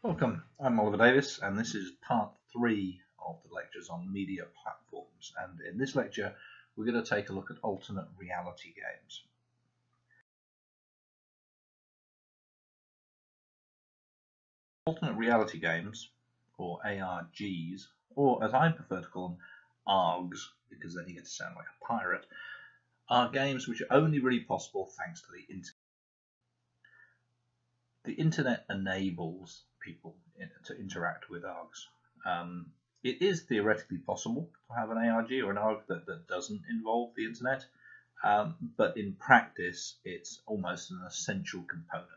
Welcome, I'm Oliver Davis, and this is part 3 of the lectures on media platforms. And in this lecture, we're going to take a look at alternate reality games. Alternate reality games, or ARGs, or as I prefer to call them, ARGs, because then you get to sound like a pirate, are games which are only really possible thanks to the internet. The internet enables people to interact with ARGs. It is theoretically possible to have an ARG or an ARG that doesn't involve the internet, but in practice it's almost an essential component.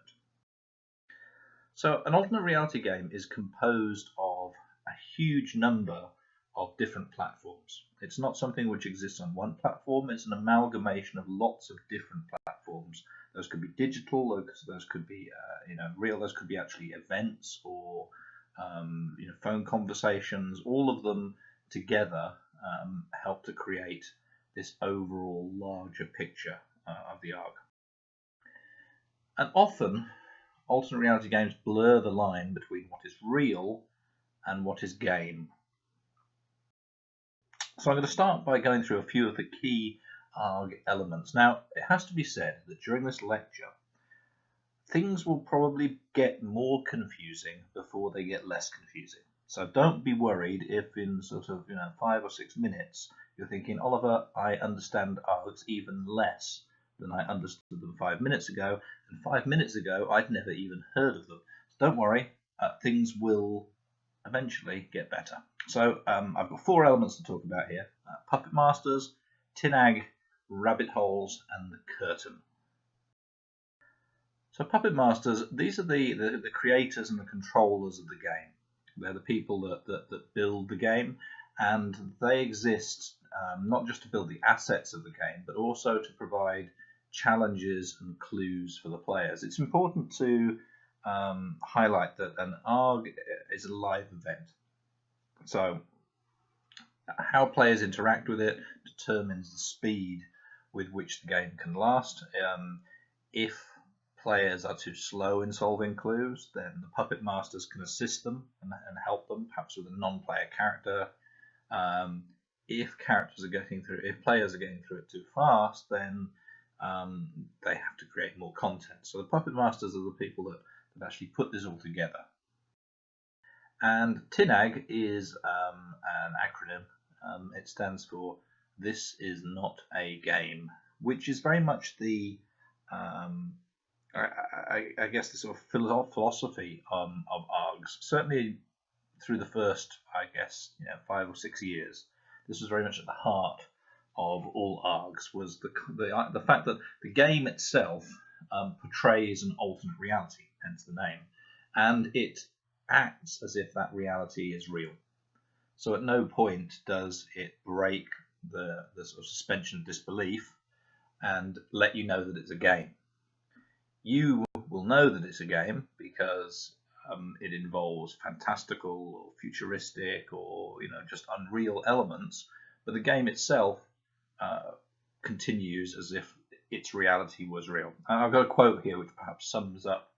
So an alternate reality game is composed of a huge number of different platforms. It's not something which exists on one platform, it's an amalgamation of lots of different platforms. Those could be digital, those could be real, those could be actually events or phone conversations. All of them together help to create this overall larger picture of the ARG. And often, alternate reality games blur the line between what is real and what is game. So I'm going to start by going through a few of the key ARG elements. Now, it has to be said that during this lecture, things will probably get more confusing before they get less confusing. So don't be worried if in sort of 5 or 6 minutes you're thinking, Oliver, I understand ARGs even less than I understood them 5 minutes ago, and 5 minutes ago I'd never even heard of them. So don't worry, things will eventually get better. So I've got 4 elements to talk about here: Puppet Masters, TINAG, Rabbit Holes, and the Curtain. So Puppet Masters, these are the creators and the controllers of the game. They're the people that build the game, and they exist not just to build the assets of the game, but also to provide challenges and clues for the players. It's important to highlight that an ARG is a live event. So how players interact with it determines the speed with which the game can last. If players are too slow in solving clues, then the Puppet Masters can assist them and help them, perhaps with a non-player character. If players are getting through it too fast, then they have to create more content. So the Puppet Masters are the people that actually put this all together. And TINAG is an acronym. It stands for This Is Not a Game, which is very much the I guess the sort of philosophy of ARGs. Certainly through the first, 5 or 6 years, this was very much at the heart of all ARGs, was the fact that the game itself portrays an alternate reality, hence the name, and it acts as if that reality is real. So at no point does it break the sort of suspension of disbelief and let you know that it's a game. You will know that it's a game because it involves fantastical or futuristic or just unreal elements, but the game itself continues as if its reality was real. And I've got a quote here which perhaps sums up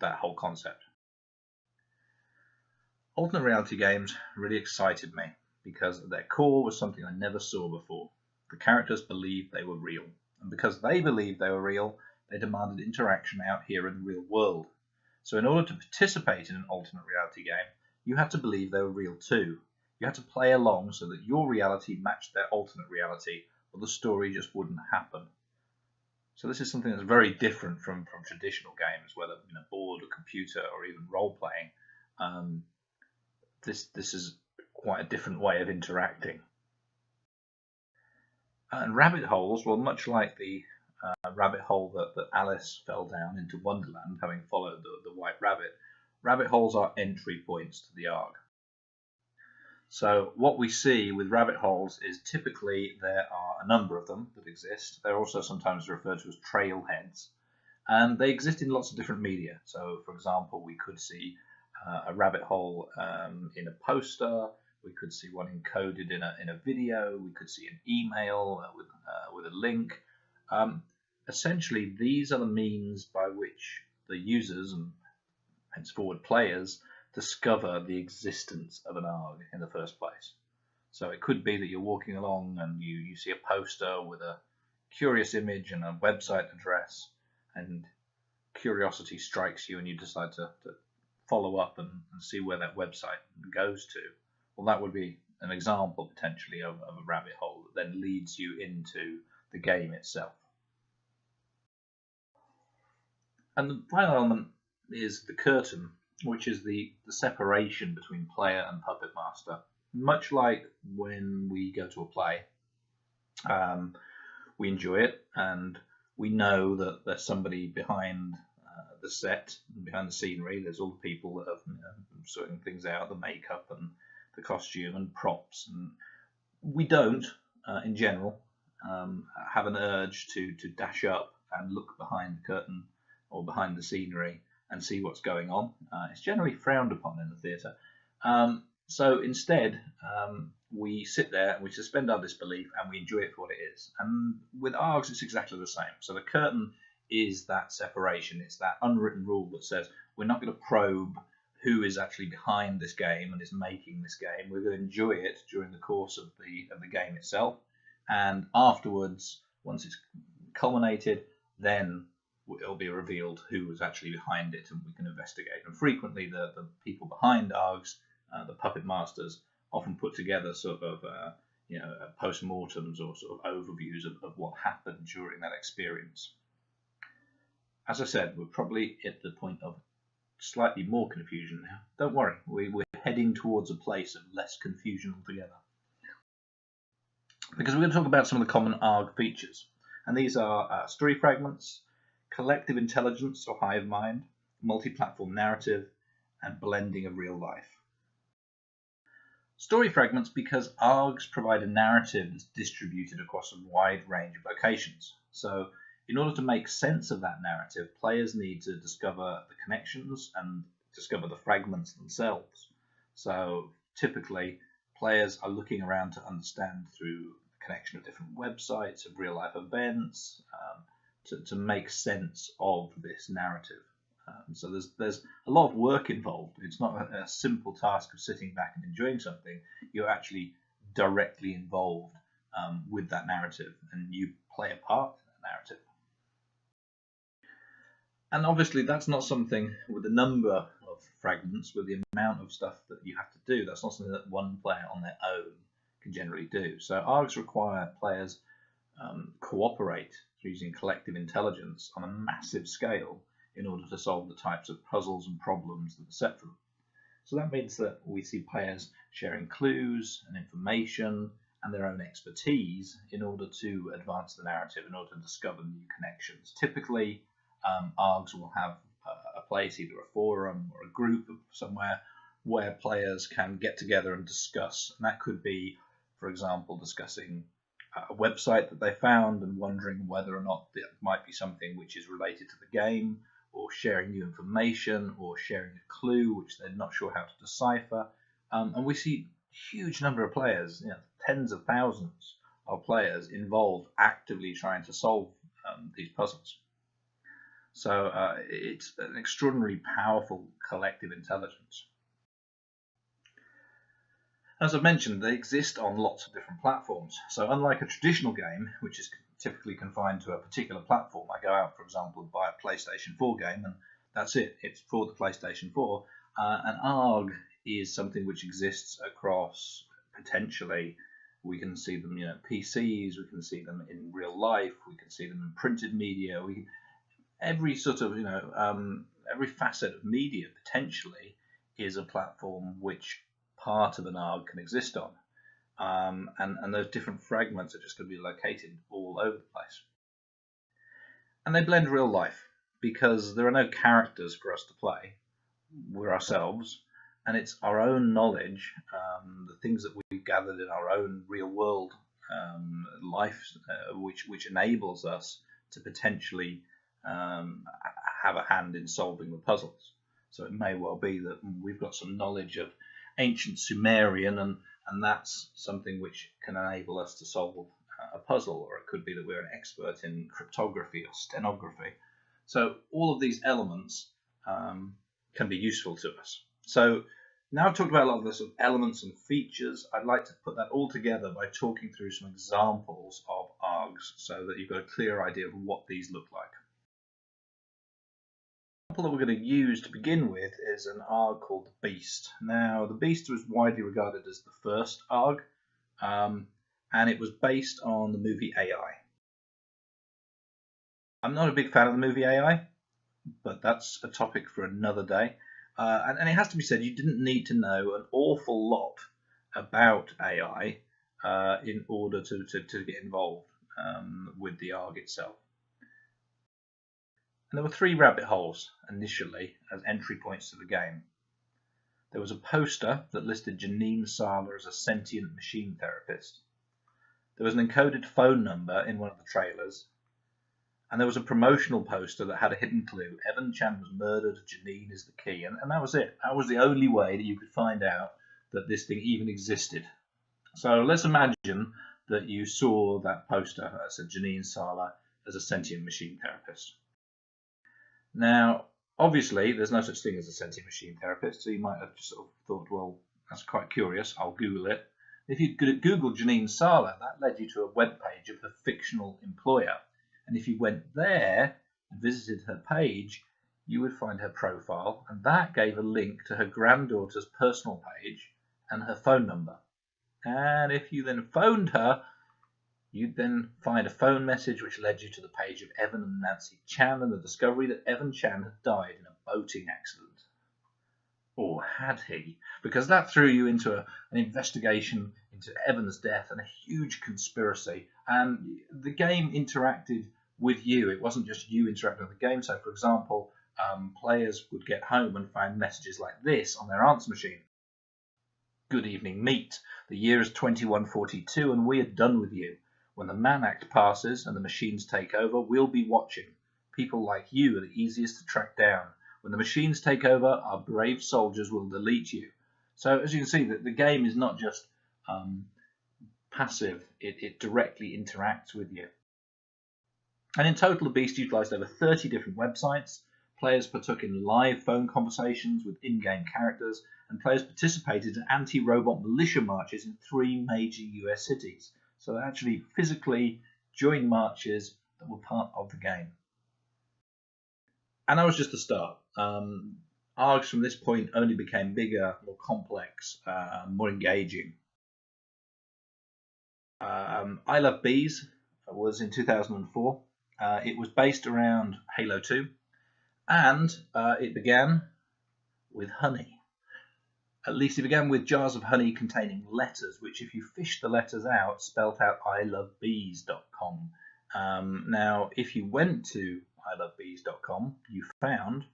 that whole concept. Alternate reality games really excited me because their core was something I never saw before. The characters believed they were real, and because they believed they were real, they demanded interaction out here in the real world. So in order to participate in an alternate reality game, you had to believe they were real too. You had to play along so that your reality matched their alternate reality, or the story just wouldn't happen. So this is something that's very different from traditional games, whether board or computer or even role-playing. This is quite a different way of interacting. And rabbit holes, well, much like the rabbit hole that Alice fell down into Wonderland, having followed the white rabbit, rabbit holes are entry points to the ARG. So what we see with rabbit holes is typically there are a number of them that exist. They're also sometimes referred to as trailheads, and they exist in lots of different media. So for example, we could see a rabbit hole in a poster. We could see one encoded in a video. We could see an email with a link. Essentially, these are the means by which the users, and henceforward players discover the existence of an ARG in the first place. So it could be that you're walking along and you see a poster with a curious image and a website address, and curiosity strikes you and you decide to follow up and see where that website goes to. Well, that would be an example potentially of a rabbit hole that then leads you into the game itself. And the final element is the curtain, which is the separation between player and puppet master. Much like when we go to a play, we enjoy it and we know that there's somebody behind the set, behind the scenery. There's all the people that are sorting things out, the makeup and the costume and props. And we don't, in general, have an urge to dash up and look behind the curtain or behind the scenery and see what's going on. It's generally frowned upon in the theatre. So instead, we sit there and we suspend our disbelief and we enjoy it for what it is. And with ARGs, it's exactly the same. So the curtain is that separation. It's that unwritten rule that says we're not going to probe who is actually behind this game and is making this game. We're going to enjoy it during the course of the game itself. And afterwards, once it's culminated, then it'll be revealed who was actually behind it and we can investigate. And frequently the people behind ARGs, the puppet masters, often put together sort of post-mortems or sort of overviews of what happened during that experience. As I said, we're probably at the point of slightly more confusion now. Don't worry, we're heading towards a place of less confusion altogether. Because we're going to talk about some of the common ARG features. And these are story fragments, collective intelligence or hive mind, multi-platform narrative, and blending of real life. Story fragments because ARGs provide a narrative that's distributed across a wide range of locations. So in order to make sense of that narrative, players need to discover the connections and discover the fragments themselves. So typically, players are looking around to understand through the connection of different websites, of real-life events, to make sense of this narrative. So there's a lot of work involved. It's not a simple task of sitting back and enjoying something. You're actually directly involved with that narrative, and you play a part in that narrative. And obviously that's not something with the number of fragments, with the amount of stuff that you have to do. That's not something that one player on their own can generally do. So ARGs require players cooperate using collective intelligence on a massive scale in order to solve the types of puzzles and problems that are set for them. So that means that we see players sharing clues and information and their own expertise in order to advance the narrative, in order to discover new connections. Typically, ARGs will have a place, either a forum or a group of somewhere, where players can get together and discuss. And that could be, for example, discussing a website that they found and wondering whether or not there might be something which is related to the game, or sharing new information, or sharing a clue which they're not sure how to decipher. And we see a huge number of players, tens of thousands of players involved actively trying to solve these puzzles. So it's an extraordinarily powerful collective intelligence. As I've mentioned, they exist on lots of different platforms. So unlike a traditional game, which is typically confined to a particular platform, I go out, for example, and buy a PlayStation 4 game, and that's it. It's for the PlayStation 4. An ARG is something which exists across, potentially, we can see them, PCs, we can see them in real life, we can see them in printed media, every sort of, every facet of media potentially is a platform which part of an ARG can exist on. And those different fragments are just going to be located all over the place. And they blend real life because there are no characters for us to play. We're ourselves, and it's our own knowledge, the things that we've gathered in our own real world life, which enables us to potentially have a hand in solving the puzzles. So it may well be that we've got some knowledge of ancient Sumerian, and that's something which can enable us to solve a puzzle, or it could be that we're an expert in cryptography or stenography. So all of these elements can be useful to us. So now I've talked about a lot of the sort of elements and features. I'd like to put that all together by talking through some examples of ARGs so that you've got a clear idea of what these look like. The example that we're going to use to begin with is an ARG called the Beast. Now, the Beast was widely regarded as the first ARG, and it was based on the movie AI. I'm not a big fan of the movie AI, but that's a topic for another day. And it has to be said, you didn't need to know an awful lot about AI in order to get involved with the ARG itself. And there were 3 rabbit holes initially as entry points to the game. There was a poster that listed Janine Sala as a sentient machine therapist. There was an encoded phone number in one of the trailers. And there was a promotional poster that had a hidden clue. Evan Chan was murdered, Janine is the key. And that was it. That was the only way that you could find out that this thing even existed. So let's imagine that you saw that poster that said Janine Sala as a sentient machine therapist. Now, obviously, there's no such thing as a sentient machine therapist, so you might have just sort of thought, well, that's quite curious, I'll Google it. If you Googled Janine Sala, that led you to a web page of her fictional employer. And if you went there and visited her page, you would find her profile, and that gave a link to her granddaughter's personal page and her phone number. And if you then phoned her, you'd then find a phone message which led you to the page of Evan and Nancy Chan and the discovery that Evan Chan had died in a boating accident. Or had he? Because that threw you into an investigation into Evan's death and a huge conspiracy. And the game interacted with you. It wasn't just you interacting with the game. So, for example, players would get home and find messages like this on their answer machine. Good evening, meat. The year is 2142 and we are done with you. When the Man Act passes and the machines take over, we'll be watching. People like you are the easiest to track down. When the machines take over, our brave soldiers will delete you. So as you can see, the game is not just passive, it directly interacts with you. And in total, the Beast utilised over 30 different websites. Players partook in live phone conversations with in-game characters, and players participated in anti-robot militia marches in 3 major US cities. So they actually physically joined marches that were part of the game. And that was just the start. ARGs from this point only became bigger, more complex, more engaging. I Love Bees was in 2004. It was based around Halo 2, and it began with honey. At least it began with jars of honey containing letters, which if you fished the letters out, spelt out ilovebees.com. Now, if you went to ilovebees.com, you found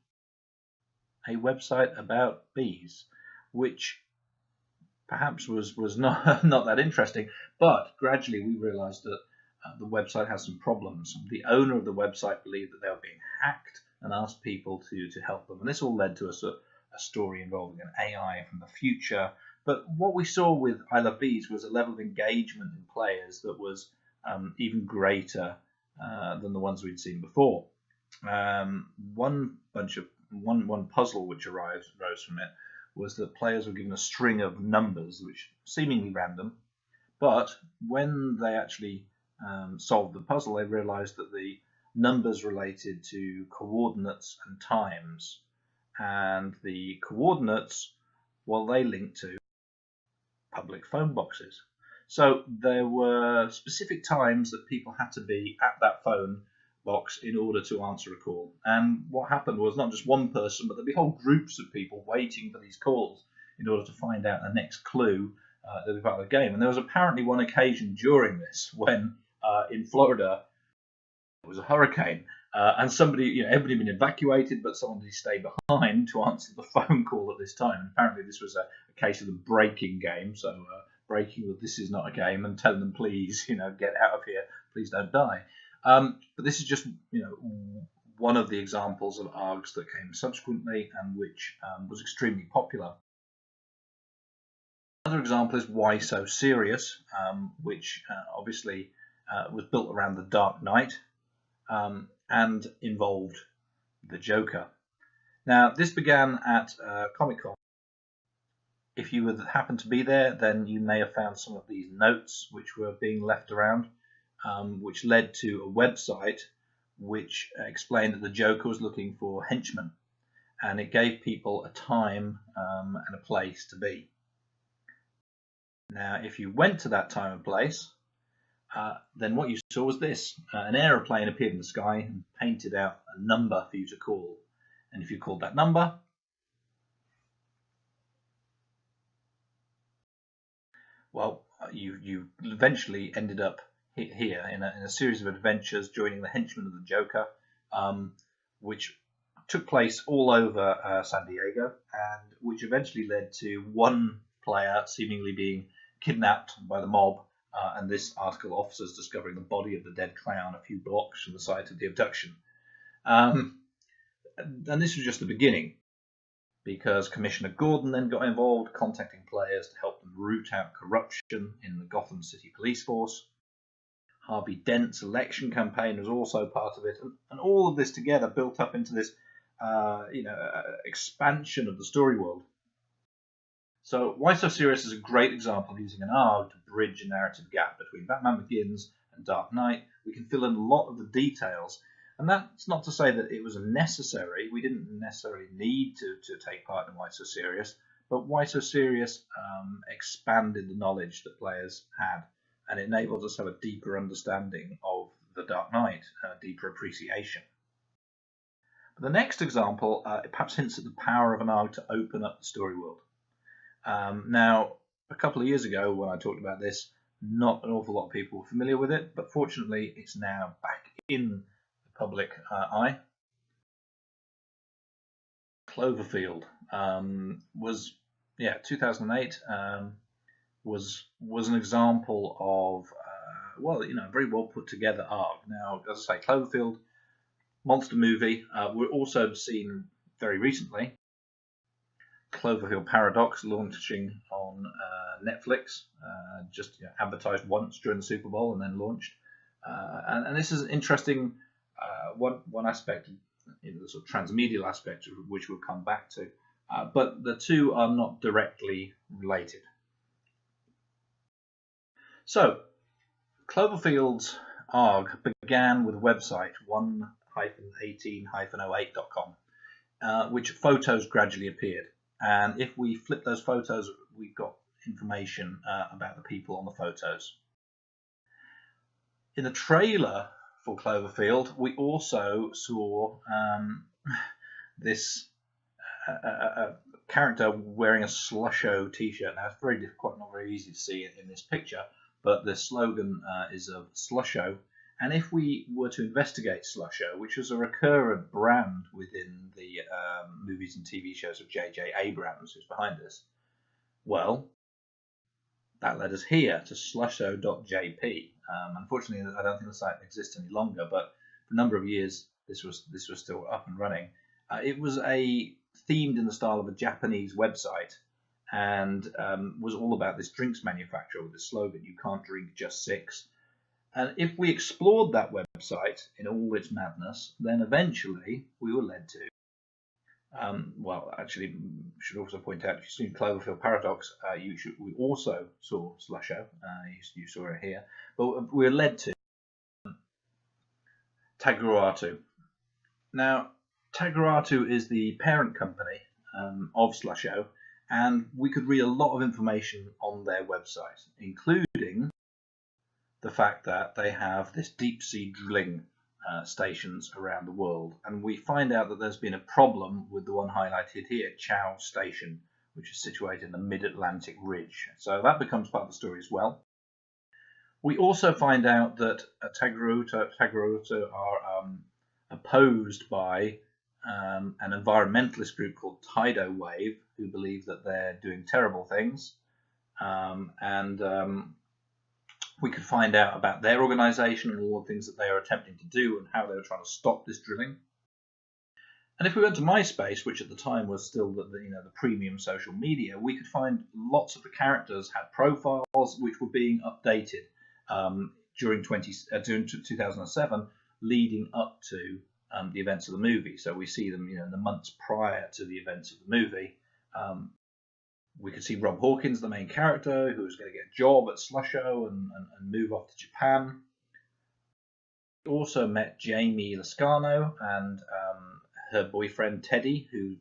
a website about bees, which perhaps was not that interesting, but gradually we realized that the website has some problems. The owner of the website believed that they were being hacked and asked people to help them, and this all led to a story involving an AI from the future. But what we saw with I Love Bees was a level of engagement in players that was even greater than the ones we'd seen before. One puzzle which rose from it was that players were given a string of numbers, which seemingly random, but when they actually solved the puzzle, they realized that the numbers related to coordinates and times, and the coordinates, well, they linked to public phone boxes. So there were specific times that people had to be at that phone box in order to answer a call. And what happened was not just one person, but there'd be whole groups of people waiting for these calls in order to find out the next clue that was part of the game. And there was apparently one occasion during this when in Florida it was a hurricane, and somebody, everybody had been evacuated, but somebody stayed behind to answer the phone call at this time. And apparently this was a case of the breaking game, so breaking that this is not a game and telling them, please, get out of here, please don't die. But this is just, one of the examples of ARGs that came subsequently and which was extremely popular. Another example is Why So Serious, which obviously was built around the Dark Knight and involved the Joker. Now, this began at Comic-Con. If you would happen to be there, then you may have found some of these notes which were being left around, which led to a website which explained that the Joker was looking for henchmen, and it gave people a time and a place to be. Now, if you went to that time and place, then what you saw was this. An aeroplane appeared in the sky and painted out a number for you to call. And if you called that number, well, you eventually ended up here in a series of adventures joining the henchmen of the Joker, which took place all over San Diego, and which eventually led to one player seemingly being kidnapped by the mob, and this article officers discovering the body of the dead clown a few blocks from the site of the abduction. And this was just the beginning, because Commissioner Gordon then got involved, contacting players to help them root out corruption in the Gotham City police force. Harvey Dent's election campaign was also part of it, and all of this together built up into this expansion of the story world. So Why So Serious is a great example of using an ARG to bridge a narrative gap between Batman Begins and Dark Knight. We can fill in a lot of the details, and that's not to say that it was necessary. We didn't necessarily need to take part in Why So Serious, but Why So Serious expanded the knowledge that players had, and it enabled us to have a deeper understanding of the Dark Knight, a deeper appreciation. But the next example perhaps hints at the power of an ARG to open up the story world. Now, a couple of years ago when I talked about this, not an awful lot of people were familiar with it, but fortunately it's now back in the public eye. Cloverfield was, 2008, was an example of, a very well put together ARG. Now, as I say, Cloverfield, monster movie. We're also seen very recently Cloverfield Paradox launching on Netflix, just advertised once during the Super Bowl and then launched. And this is an interesting one aspect, the sort of transmedial aspect, which we'll come back to. But the two are not directly related. So, Cloverfield's ARG began with a website 1-18-08.com, which photos gradually appeared. And if we flip those photos, we got information about the people on the photos. In the trailer for Cloverfield, we also saw this character wearing a Slusho t-shirt. Now, it's not very easy to see in this picture, but the slogan is of Slusho. And if we were to investigate Slusho, which was a recurrent brand within the movies and TV shows of J.J. Abrams, who's behind this, well, that led us here to slusho.jp. Unfortunately, I don't think the site exists any longer, but for a number of years, this was still up and running. It was themed in the style of a Japanese website, and was all about this drinks manufacturer with the slogan, "You can't drink, just six." And if we explored that website in all its madness, then eventually we were led to, actually, should also point out, if you've seen Cloverfield Paradox, we also saw Slusho, you saw it here, but we were led to Tagaratu. Now, Tagaratu is the parent company of Slusho, and we could read a lot of information on their website, including the fact that they have this deep sea drilling stations around the world. And we find out that there's been a problem with the one highlighted here, Chow Station, which is situated in the mid-Atlantic ridge. So that becomes part of the story as well. We also find out that Tagaratu are opposed by an environmentalist group called Tidal Wave, who believe that they're doing terrible things. We could find out about their organisation and all the things that they are attempting to do and how they were trying to stop this drilling. And if we went to MySpace, which at the time was still the premium social media, we could find lots of the characters had profiles which were being updated during 2007, leading up to the events of the movie. So we see them, in the months prior to the events of the movie. We could see Rob Hawkins, the main character, who was going to get a job at Slusho and move off to Japan. We also met Jamie Lascano and her boyfriend Teddy, who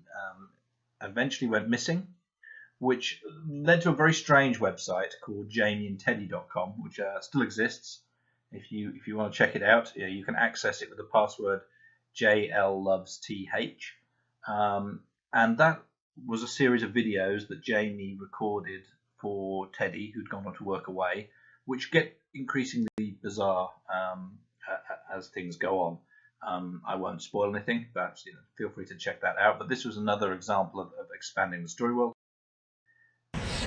eventually went missing, which led to a very strange website called jamieandteddy.com, which still exists. If you want to check it out, you can access it with the password JLLovesTH. And that was a series of videos that Jamie recorded for Teddy, who'd gone on to work away, which get increasingly bizarre as things go on. I won't spoil anything, but feel free to check that out. But this was another example of expanding the story world.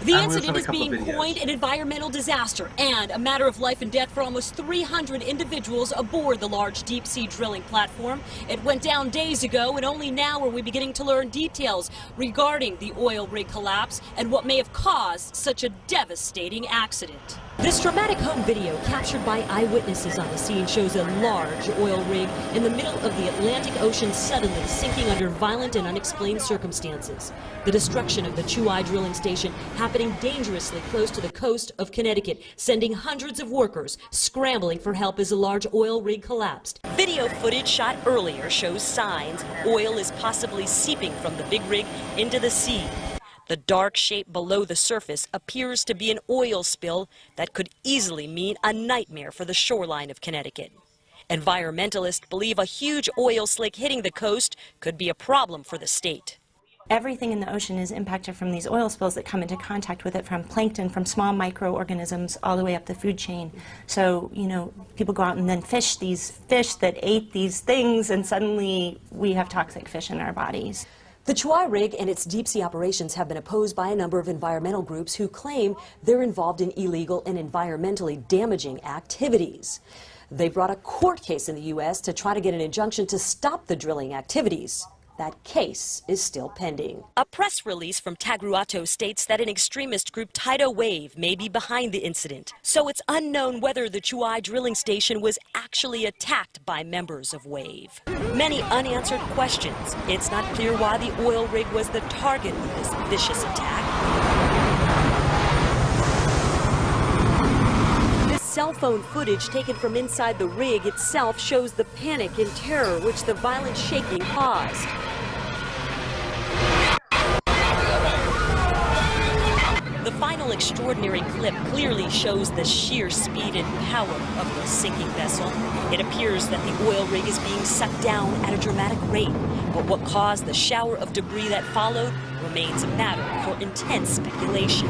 The incident is being coined an environmental disaster and a matter of life and death for almost 300 individuals aboard the large deep-sea drilling platform. It went down days ago, and only now are we beginning to learn details regarding the oil rig collapse and what may have caused such a devastating accident. This dramatic home video captured by eyewitnesses on the scene shows a large oil rig in the middle of the Atlantic Ocean suddenly sinking under violent and unexplained circumstances. The destruction of the Chuai drilling station happening dangerously close to the coast of Connecticut, sending hundreds of workers scrambling for help as a large oil rig collapsed. Video footage shot earlier shows signs oil is possibly seeping from the big rig into the sea. The dark shape below the surface appears to be an oil spill that could easily mean a nightmare for the shoreline of Connecticut. Environmentalists believe a huge oil slick hitting the coast could be a problem for the state. Everything in the ocean is impacted from these oil spills that come into contact with it, from plankton, from small microorganisms, all the way up the food chain. So, people go out and then fish these fish that ate these things, and suddenly we have toxic fish in our bodies. The Chuai rig and its deep-sea operations have been opposed by a number of environmental groups who claim they're involved in illegal and environmentally damaging activities. They brought a court case in the U.S. to try to get an injunction to stop the drilling activities. That case is still pending. A press release from Tagruato states that an extremist group, Tidal Wave, may be behind the incident. So it's unknown whether the Chuai drilling station was actually attacked by members of Wave. Many unanswered questions. It's not clear why the oil rig was the target of this vicious attack. This cell phone footage taken from inside the rig itself shows the panic and terror which the violent shaking caused. The final extraordinary clip clearly shows the sheer speed and power of the sinking vessel. It appears that the oil rig is being sucked down at a dramatic rate, but what caused the shower of debris that followed remains a matter for intense speculation.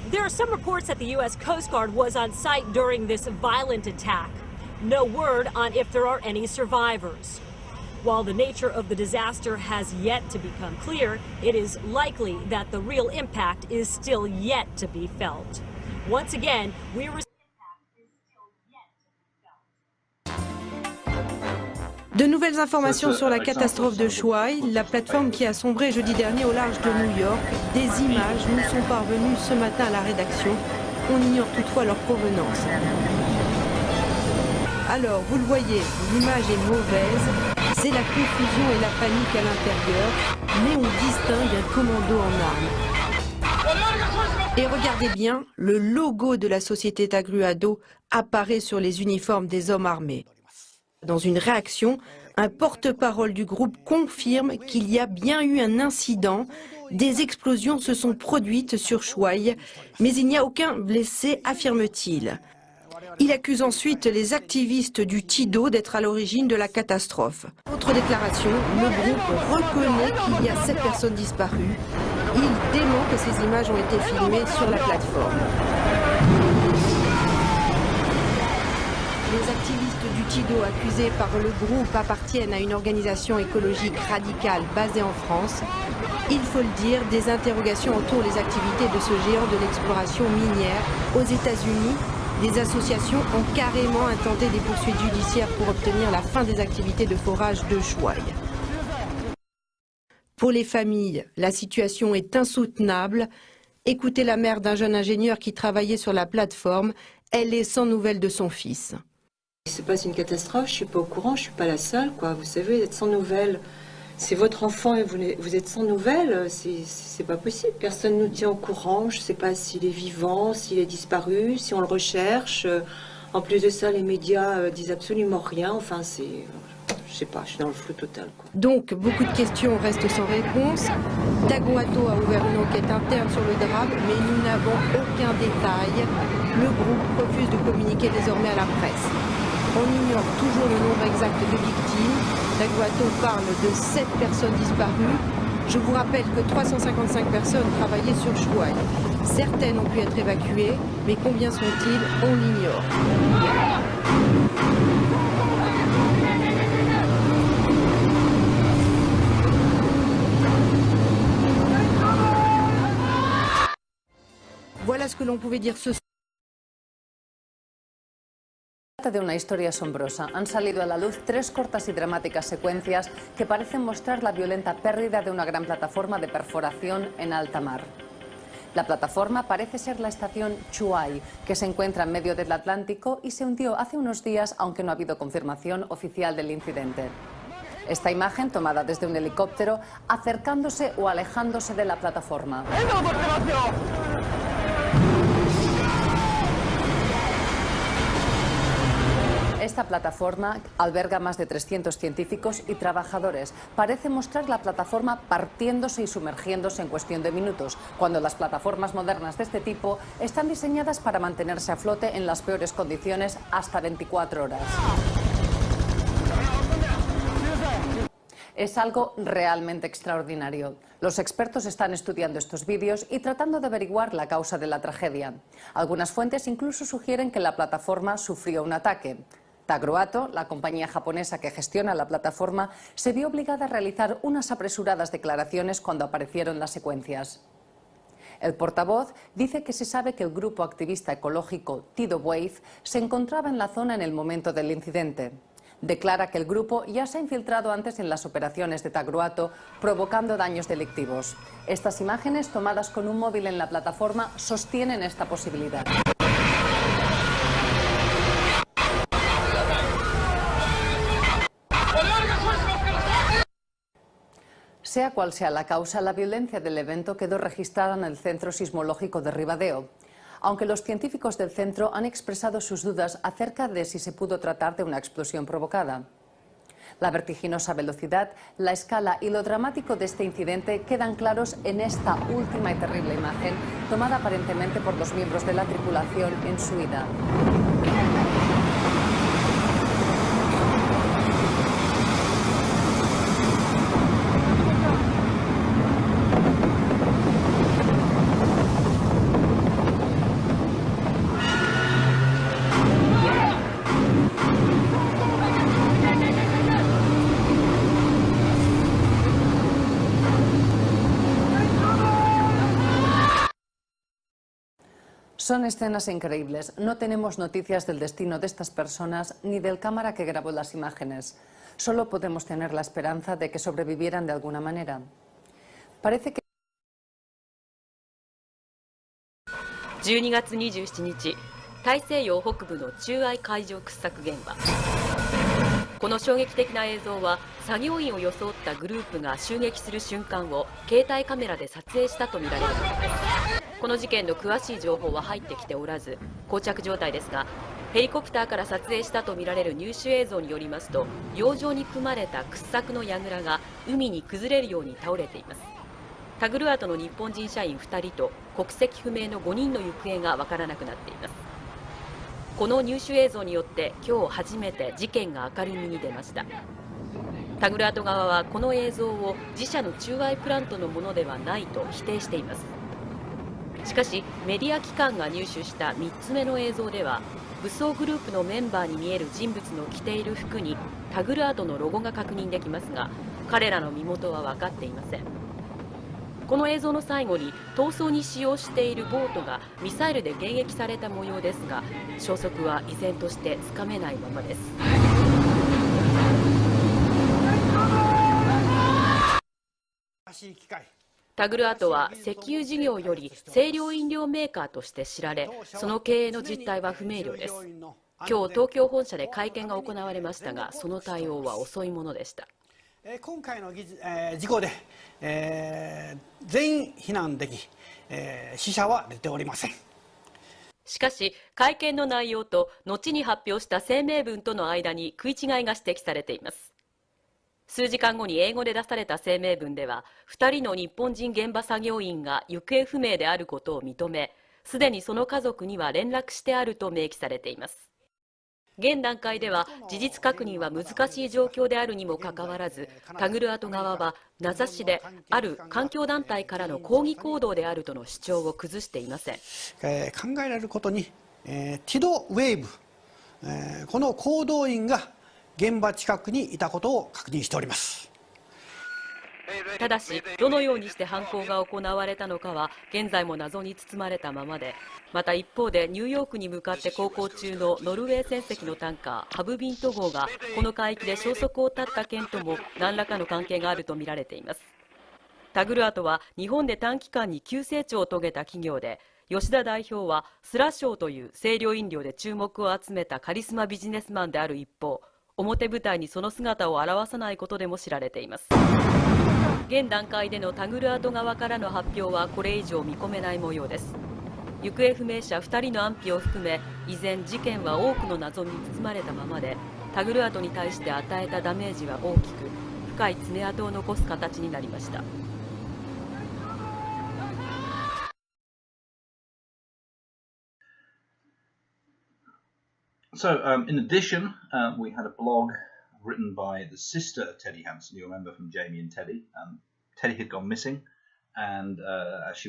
There are some reports that the U.S. Coast Guard was on site during this violent attack. No word on if there are any survivors. While the nature of the disaster has yet to become clear, it is likely that the real impact is still yet to be felt. Once again, De nouvelles informations sur la catastrophe de Chuai, la plateforme qui a sombré jeudi dernier au large de New York. Des images nous sont parvenues ce matin à la rédaction. On ignore toutefois leur provenance. Alors, vous le voyez, l'image est mauvaise, c'est la confusion et la panique à l'intérieur, mais on distingue un commando en armes. Et regardez bien, le logo de la société Tagruato apparaît sur les uniformes des hommes armés. Dans une réaction, un porte-parole du groupe confirme qu'il y a bien eu un incident. Des explosions se sont produites sur Chuai, mais il n'y a aucun blessé, affirme-t-il. Il accuse ensuite les activistes du TIDO d'être à l'origine de la catastrophe. Autre déclaration, le groupe reconnaît qu'il y a 7 personnes disparues. Il dément que ces images ont été filmées sur la plateforme. Les activistes du TIDO accusés par le groupe appartiennent à une organisation écologique radicale basée en France. Il faut le dire, des interrogations entourent les activités de ce géant de l'exploration minière. Aux États-Unis, des associations ont carrément intenté des poursuites judiciaires pour obtenir la fin des activités de forage de Chuai. Pour les familles, la situation est insoutenable. Écoutez la mère d'un jeune ingénieur qui travaillait sur la plateforme. Elle est sans nouvelles de son fils. C'est pas une catastrophe, je suis pas au courant, je suis pas la seule, quoi. Vous savez, être sans nouvelles, c'est votre enfant et vous êtes sans nouvelles, c'est pas possible. Personne nous tient au courant, je sais pas s'il est vivant, s'il est disparu, si on le recherche. En plus de ça, les médias disent absolument rien. Enfin, c'est... Je sais pas, je suis dans le flou total, quoi. Donc, beaucoup de questions restent sans réponse. Taguato a ouvert une enquête interne sur le drame, mais nous n'avons aucun détail. Le groupe refuse de communiquer désormais à la presse. On ignore toujours le nombre exact de victimes. Taguato parle de 7 personnes disparues. Je vous rappelle que 355 personnes travaillaient sur Shuai. Certaines ont pu être évacuées, mais combien sont-ils? On l'ignore. Voilà ce que l'on pouvait dire ce soir. De una historia asombrosa. Han salido a la luz 3 cortas y dramáticas secuencias que parecen mostrar la violenta pérdida de una gran plataforma de perforación en alta mar. La plataforma parece ser la estación Chuai, que se encuentra en medio del Atlántico y se hundió hace unos días, aunque no ha habido confirmación oficial del incidente. Esta imagen, tomada desde un helicóptero, acercándose o alejándose de la plataforma. Esta plataforma alberga más de 300 científicos y trabajadores. Parece mostrar la plataforma partiéndose y sumergiéndose en cuestión de minutos, cuando las plataformas modernas de este tipo están diseñadas para mantenerse a flote en las peores condiciones hasta 24 horas. Es algo realmente extraordinario. Los expertos están estudiando estos vídeos y tratando de averiguar la causa de la tragedia. Algunas fuentes incluso sugieren que la plataforma sufrió un ataque. Tagroato, la compañía japonesa que gestiona la plataforma, se vio obligada a realizar unas apresuradas declaraciones cuando aparecieron las secuencias. El portavoz dice que se sabe que el grupo activista ecológico Tidal Wave se encontraba en la zona en el momento del incidente. Declara que el grupo ya se ha infiltrado antes en las operaciones de Tagroato, provocando daños delictivos. Estas imágenes, tomadas con un móvil en la plataforma, sostienen esta posibilidad. Sea cual sea la causa, la violencia del evento quedó registrada en el Centro Sismológico de Ribadeo, aunque los científicos del centro han expresado sus dudas acerca de si se pudo tratar de una explosión provocada. La vertiginosa velocidad, la escala y lo dramático de este incidente quedan claros en esta última y terrible imagen, tomada aparentemente por los miembros de la tripulación en su huida. Son escenas increíbles. No tenemos noticias del destino de estas personas ni del cámara que grabó las imágenes. Solo podemos tener la esperanza de que sobrevivieran de alguna manera. Parece que 12月27日、大西洋北部の中愛海上掘削現場。この衝撃的な映像は作業員を装ったグループが襲撃する瞬間を携帯カメラで撮影したとみられるものです。この事件の詳しい情報は入ってきておらず、膠着状態ですが、ヘリコプターから撮影したとみられる入手映像によりますと、洋上に組まれた掘削の櫓が海に崩れるように倒れています。タグルアートの日本人社員2人と国籍不明の5人の行方がわからなくなっています。この入手映像によって今日初めて事件が明るみに出ました。タグルアート側はこの映像を自社の中愛プラントのものではないと否定しています。しかしメディア機関が入手した3つ目の映像では、武装グループのメンバーに見える人物の着ている服にタグルアートのロゴが確認できますが、彼らの身元は分かっていません。この映像の最後に逃走に使用しているボートがミサイルで迎撃された模様ですが、消息は依然としてつかめないままです。タグルアトは石油事業より清涼飲料メーカーとして知られ、その経営の実態は不明瞭です。今日東京本社で会見が行われましたが、その対応は遅いものでした。今回の事故で、全員避難でき、死者は出ておりません。しかし会見の内容と後に発表した声明文との間に食い違いが指摘されています。数時間後に英語で出された声明文では、2人の日本人現場作業員が行方不明であることを認め、すでにその家族には連絡してあると明記されています。現段階では事実確認は難しい状況であるにもかかわらず、タグルアト側は名指しである環境団体からの抗議行動であるとの主張を崩していません。考えられることに、ティドウェーブ、この行動員が現場近くにいたことを確認しております。ただし、どのようにして犯行が行われたのかは現在も謎に包まれたままで、また一方でニューヨークに向かって航行中のノルウェー船籍のタンカーハブビント号がこの海域で消息を絶った件とも何らかの関係があるとみられています。タグルアトは日本で短期間に急成長を遂げた企業で、吉田代表はスラショーという清涼飲料で注目を集めたカリスマビジネスマンである一方、表舞台にその姿を現さないことでも知られています。現段階でのタグルアト側からの発表はこれ以上見込めない模様です。行方不明者2人の安否を含め、依然事件は多くの謎に包まれたままで、タグルアトに対して与えたダメージは大きく、深い爪痕を残す形になりました。So, in addition, we had a blog written by the sister of Teddy Hansen. You'll remember from Jamie and Teddy. Teddy had gone missing, and Alice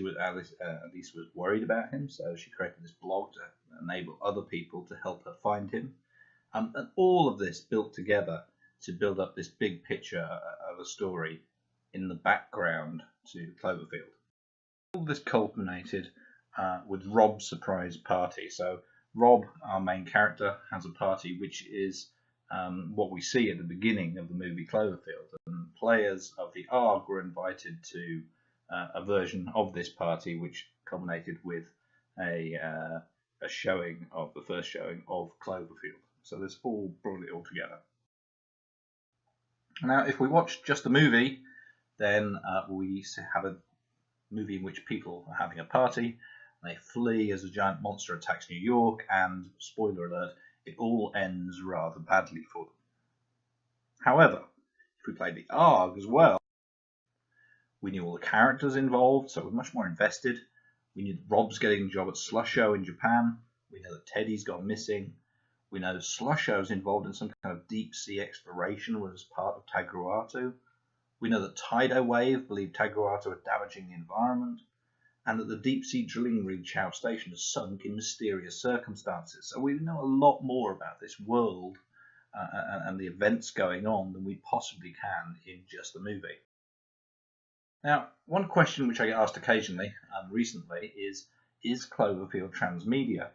was worried about him, so she created this blog to enable other people to help her find him. And all of this built together to build up this big picture of a story in the background to Cloverfield. All this culminated with Rob's surprise party. So Rob, our main character, has a party which is what we see at the beginning of the movie Cloverfield. And players of the ARG were invited to a version of this party, which culminated with a showing of the first showing of Cloverfield. So this all brought it all together. Now, if we watch just the movie, then we have a movie in which people are having a party. They flee as a giant monster attacks New York, and, spoiler alert, it all ends rather badly for them. However, if we played the ARG as well, we knew all the characters involved, so we're much more invested. We knew that Rob's getting a job at Slusho in Japan. We know that Teddy's gone missing. We know Slusho's involved in some kind of deep-sea exploration was part of Taguruato. We know that Tidal Wave believed Taguruato were damaging the environment, and that the deep-sea drilling rig Chow Station has sunk in mysterious circumstances. So we know a lot more about this world and the events going on than we possibly can in just the movie. Now, one question which I get asked occasionally recently is Cloverfield transmedia?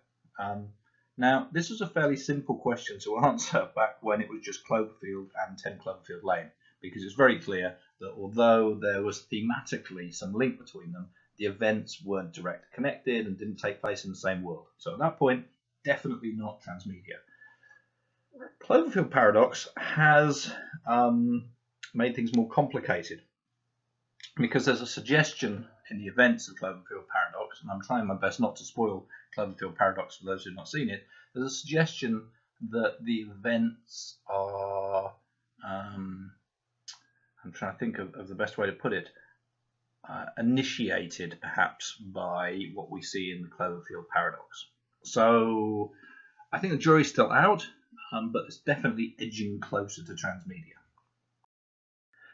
Now, this was a fairly simple question to answer back when it was just Cloverfield and 10 Cloverfield Lane, because it's very clear that although there was thematically some link between them, the events weren't directly connected and didn't take place in the same world. So at that point, definitely not transmedia. Cloverfield Paradox has made things more complicated, because there's a suggestion in the events of Cloverfield Paradox, and I'm trying my best not to spoil Cloverfield Paradox for those who have not seen it. There's a suggestion that the events are, I'm trying to think of the best way to put it, initiated perhaps by what we see in the Cloverfield Paradox. So I think the jury's still out, but it's definitely edging closer to transmedia.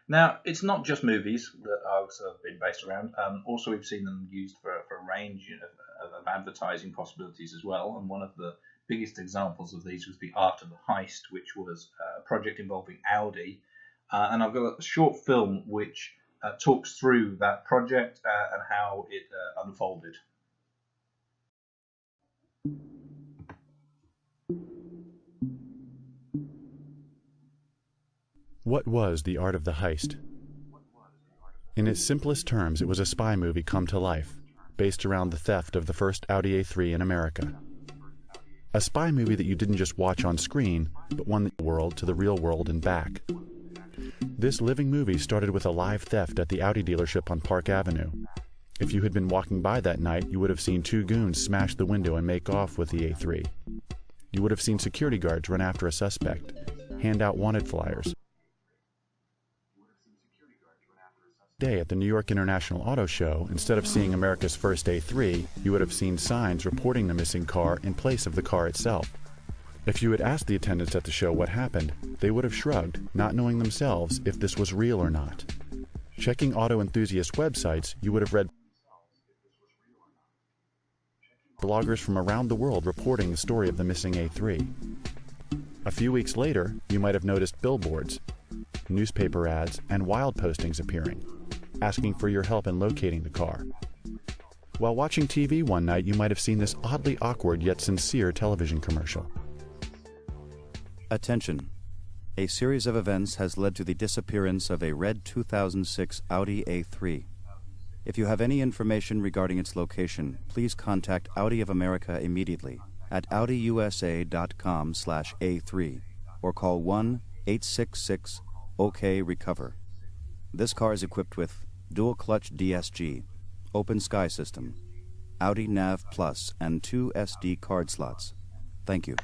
Now, it's not just movies that ARGs have been based around. Also, we've seen them used for a range of advertising possibilities as well. And one of the biggest examples of these was the Art of the Heist, which was a project involving Audi. And I've got a short film which talks through that project and how it unfolded. What was the art of the heist? In its simplest terms, it was a spy movie come to life, based around the theft of the first Audi A3 in America. A spy movie that you didn't just watch on screen, but one that world to the real world and back. This living movie started with a live theft at the Audi dealership on Park Avenue. If you had been walking by that night, you would have seen two goons smash the window and make off with the A3. You would have seen security guards run after a suspect, hand out wanted flyers. Day at the New York International Auto Show, instead of seeing America's first A3, you would have seen signs reporting the missing car in place of the car itself. If you had asked the attendants at the show what happened, they would have shrugged, not knowing themselves if this was real or not. Checking auto enthusiast websites, you would have read bloggers from around the world reporting the story of the missing A3. A few weeks later, you might have noticed billboards, newspaper ads, and wild postings appearing, asking for your help in locating the car. While watching TV one night, you might have seen this oddly awkward yet sincere television commercial. Attention. A series of events has led to the disappearance of a red 2006 Audi A3. If you have any information regarding its location, please contact Audi of America immediately at audiusa.com/A3 or call 1-866-OK-RECOVER. This car is equipped with dual clutch DSG, open sky system, Audi Nav Plus, and 2 SD card slots. Thank you.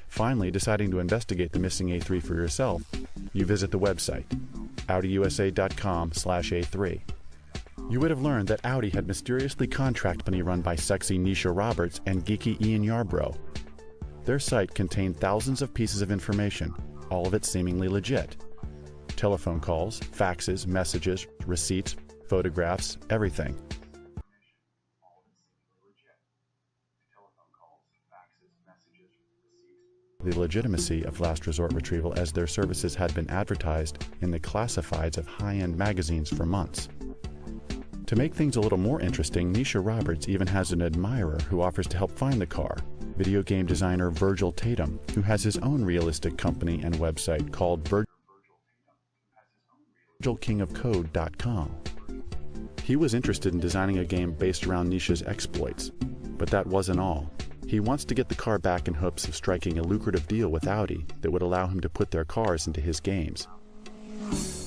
Finally, deciding to investigate the missing A3 for yourself, you visit the website, audiusa.com/A3. You would have learned that Audi had mysteriously contracted a company run by sexy Nisha Roberts and geeky Ian Yarbrough. Their site contained thousands of pieces of information, all of it seemingly legit. Telephone calls, faxes, messages, receipts, photographs, everything. The legitimacy of last resort retrieval, as their services had been advertised in the classifieds of high-end magazines for months. To make things a little more interesting, Nisha Roberts even has an admirer who offers to help find the car, video game designer Virgil Tatum, who has his own realistic company and website called VirgilKingofCode.com. He was interested in designing a game based around Nisha's exploits, but that wasn't all. He wants to get the car back in hopes of striking a lucrative deal with Audi that would allow him to put their cars into his games.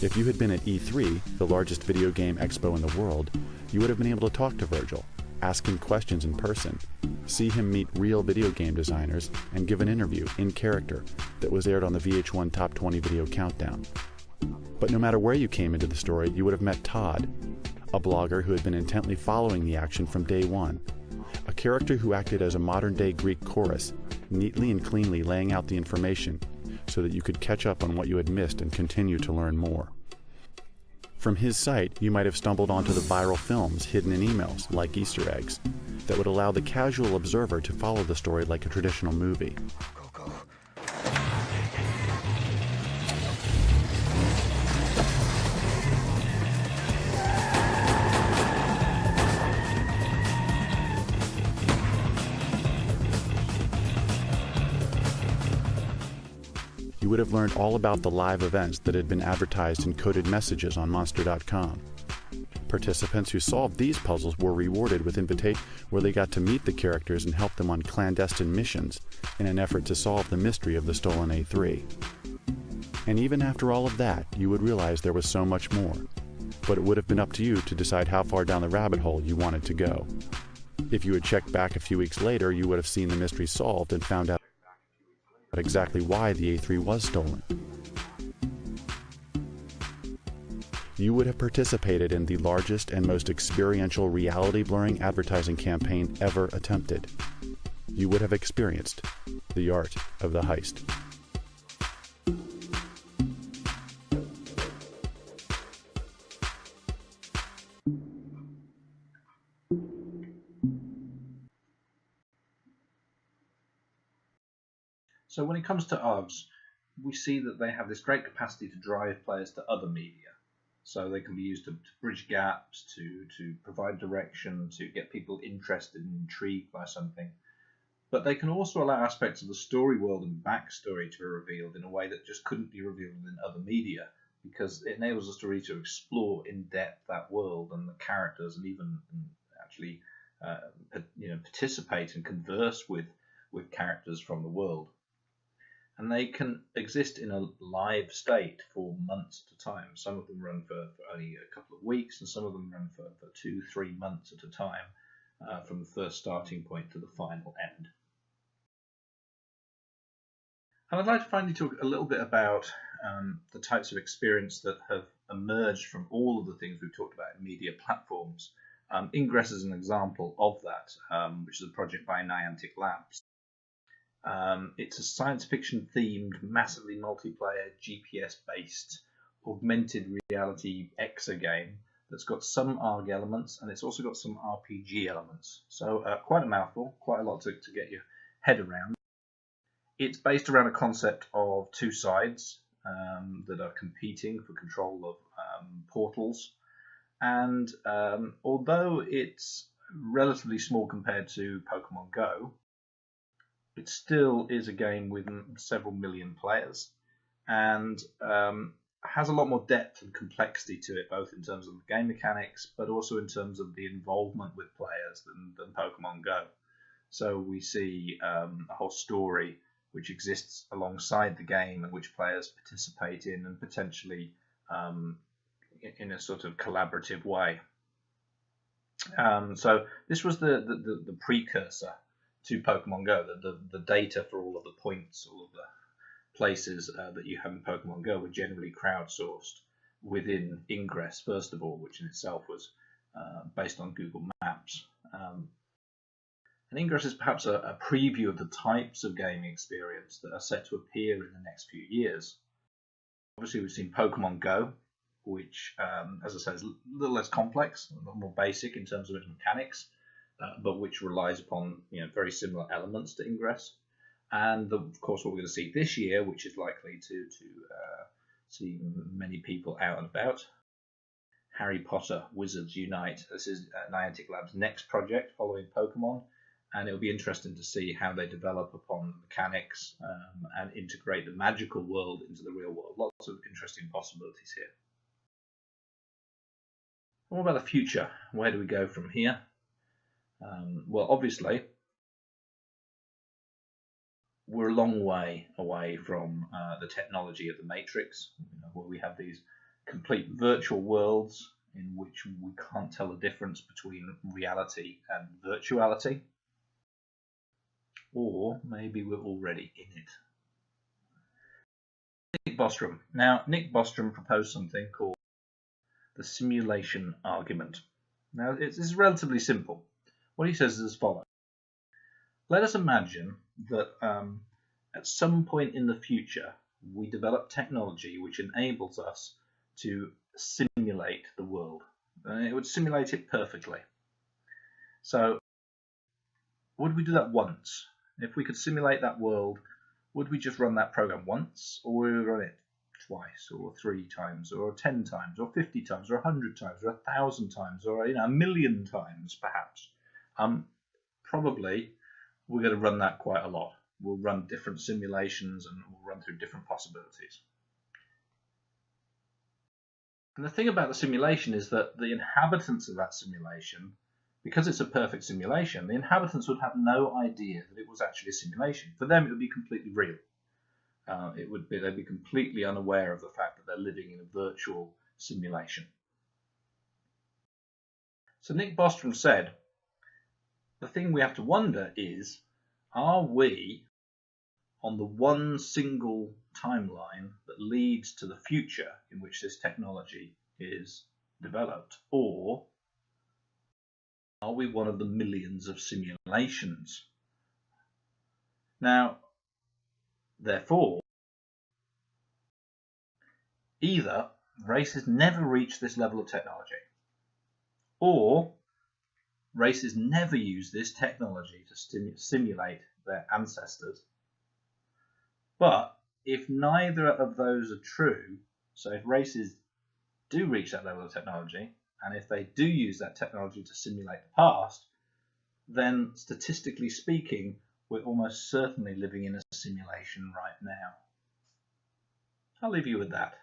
If you had been at E3, the largest video game expo in the world, you would have been able to talk to Virgil, ask him questions in person, see him meet real video game designers, and give an interview in character that was aired on the VH1 Top 20 Video Countdown. But no matter where you came into the story, you would have met Todd, a blogger who had been intently following the action from day one, a character who acted as a modern-day Greek chorus, neatly and cleanly laying out the information so that you could catch up on what you had missed and continue to learn more. From his site, you might have stumbled onto the viral films hidden in emails, like Easter eggs, that would allow the casual observer to follow the story like a traditional movie. You would have learned all about the live events that had been advertised in coded messages on Monster.com. Participants who solved these puzzles were rewarded with invitations where they got to meet the characters and help them on clandestine missions in an effort to solve the mystery of the stolen A3. And even after all of that, you would realize there was so much more, but it would have been up to you to decide how far down the rabbit hole you wanted to go. If you had checked back a few weeks later, you would have seen the mystery solved and found out exactly why the A3 was stolen. You would have participated in the largest and most experiential reality-blurring advertising campaign ever attempted. You would have experienced the art of the heist. So when it comes to ARGs, we see that they have this great capacity to drive players to other media. So they can be used to bridge gaps, to provide direction, to get people interested and intrigued by something. But they can also allow aspects of the story world and backstory to be revealed in a way that just couldn't be revealed in other media, because it enables us to really to explore in depth that world and the characters, and even actually participate and converse with characters from the world. And they can exist in a live state for months at a time. Some of them run for only a couple of weeks, and some of them run for 2-3 months at a time, from the first starting point to the final end. And I'd like to finally talk a little bit about the types of experience that have emerged from all of the things we've talked about in media platforms. Ingress is an example of that, which is a project by Niantic Labs. It's a science fiction themed, massively multiplayer, GPS-based, augmented reality exagame that's got some ARG elements, and it's also got some RPG elements. So quite a mouthful, quite a lot to get your head around. It's based around a concept of two sides that are competing for control of portals. And although it's relatively small compared to Pokemon Go, it still is a game with several million players, and has a lot more depth and complexity to it, both in terms of the game mechanics, but also in terms of the involvement with players than Pokemon Go. So we see a whole story which exists alongside the game, and which players participate in, and potentially in a sort of collaborative way. So this was the precursor to Pokemon Go. The data for all of the points, all of the places that you have in Pokemon Go were generally crowdsourced within Ingress, first of all, which in itself was based on Google Maps. And Ingress is perhaps a preview of the types of gaming experience that are set to appear in the next few years. Obviously, we've seen Pokemon Go, which, as I said, is a little less complex, a little more basic in terms of its mechanics, but which relies upon very similar elements to Ingress. And of course, what we're going to see this year, which is likely to see many people out and about, Harry Potter Wizards Unite. This is Niantic Labs' next project following Pokemon, and it'll be interesting to see how they develop upon the mechanics and integrate the magical world into the real world. Lots of interesting possibilities here. What about the future? Where do we go from here? Well, obviously, we're a long way away from the technology of the Matrix, where we have these complete virtual worlds in which we can't tell the difference between reality and virtuality. Or maybe we're already in it. Nick Bostrom. Now, Nick Bostrom proposed something called the simulation argument. Now, it's relatively simple. What he says is as follows. Let us imagine that at some point in the future, we develop technology which enables us to simulate the world. And it would simulate it perfectly. So, would we do that once? If we could simulate that world, would we just run that program once, or would we run it twice, or 3 times, or 10 times, or 50 times, or 100 times, or 1,000 times, or 1,000,000 times, perhaps? Probably we're going to run that quite a lot. We'll run different simulations, and we'll run through different possibilities. And the thing about the simulation is that the inhabitants of that simulation, because it's a perfect simulation, the inhabitants would have no idea that it was actually a simulation. For them, it would be completely real. They'd be completely unaware of the fact that they're living in a virtual simulation. So Nick Bostrom said, the thing we have to wonder is, are we on the one single timeline that leads to the future in which this technology is developed, or are we one of the millions of simulations? Now, therefore, either races never reach this level of technology, or races never use this technology to simulate their ancestors. But if neither of those are true, so if races do reach that level of technology, and if they do use that technology to simulate the past, then statistically speaking, we're almost certainly living in a simulation right now. I'll leave you with that.